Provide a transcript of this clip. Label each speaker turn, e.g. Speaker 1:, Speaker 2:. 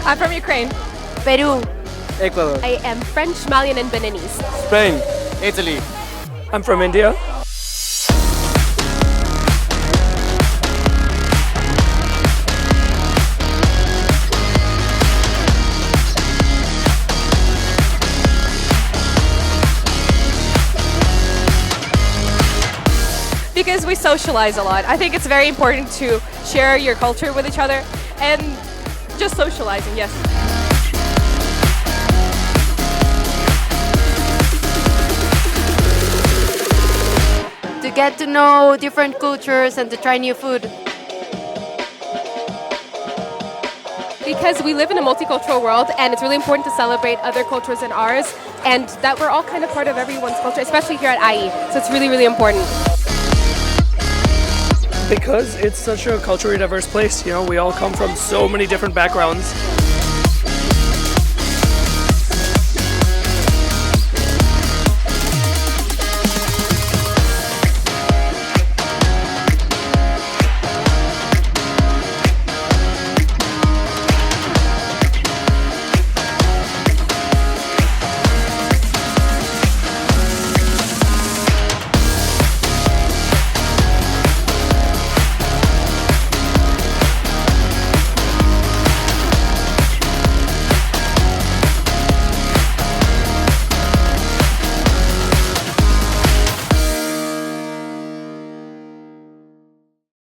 Speaker 1: I'm from Ukraine.
Speaker 2: Peru.
Speaker 3: Ecuador.
Speaker 1: I am French, Malian, and Beninese.
Speaker 3: Spain. Italy.
Speaker 4: I'm from India.
Speaker 1: Because we socialize a lot. I think it's very important to share your culture with each other and just socializing, yes.
Speaker 2: To get to know different cultures and to try new food.
Speaker 1: Because we live in a multicultural world and it's really important to celebrate other cultures than ours and that we're all kind of part of everyone's culture, especially here at IE. So it's really, really important.
Speaker 4: Because it's such a culturally diverse place, we all come from so many different backgrounds.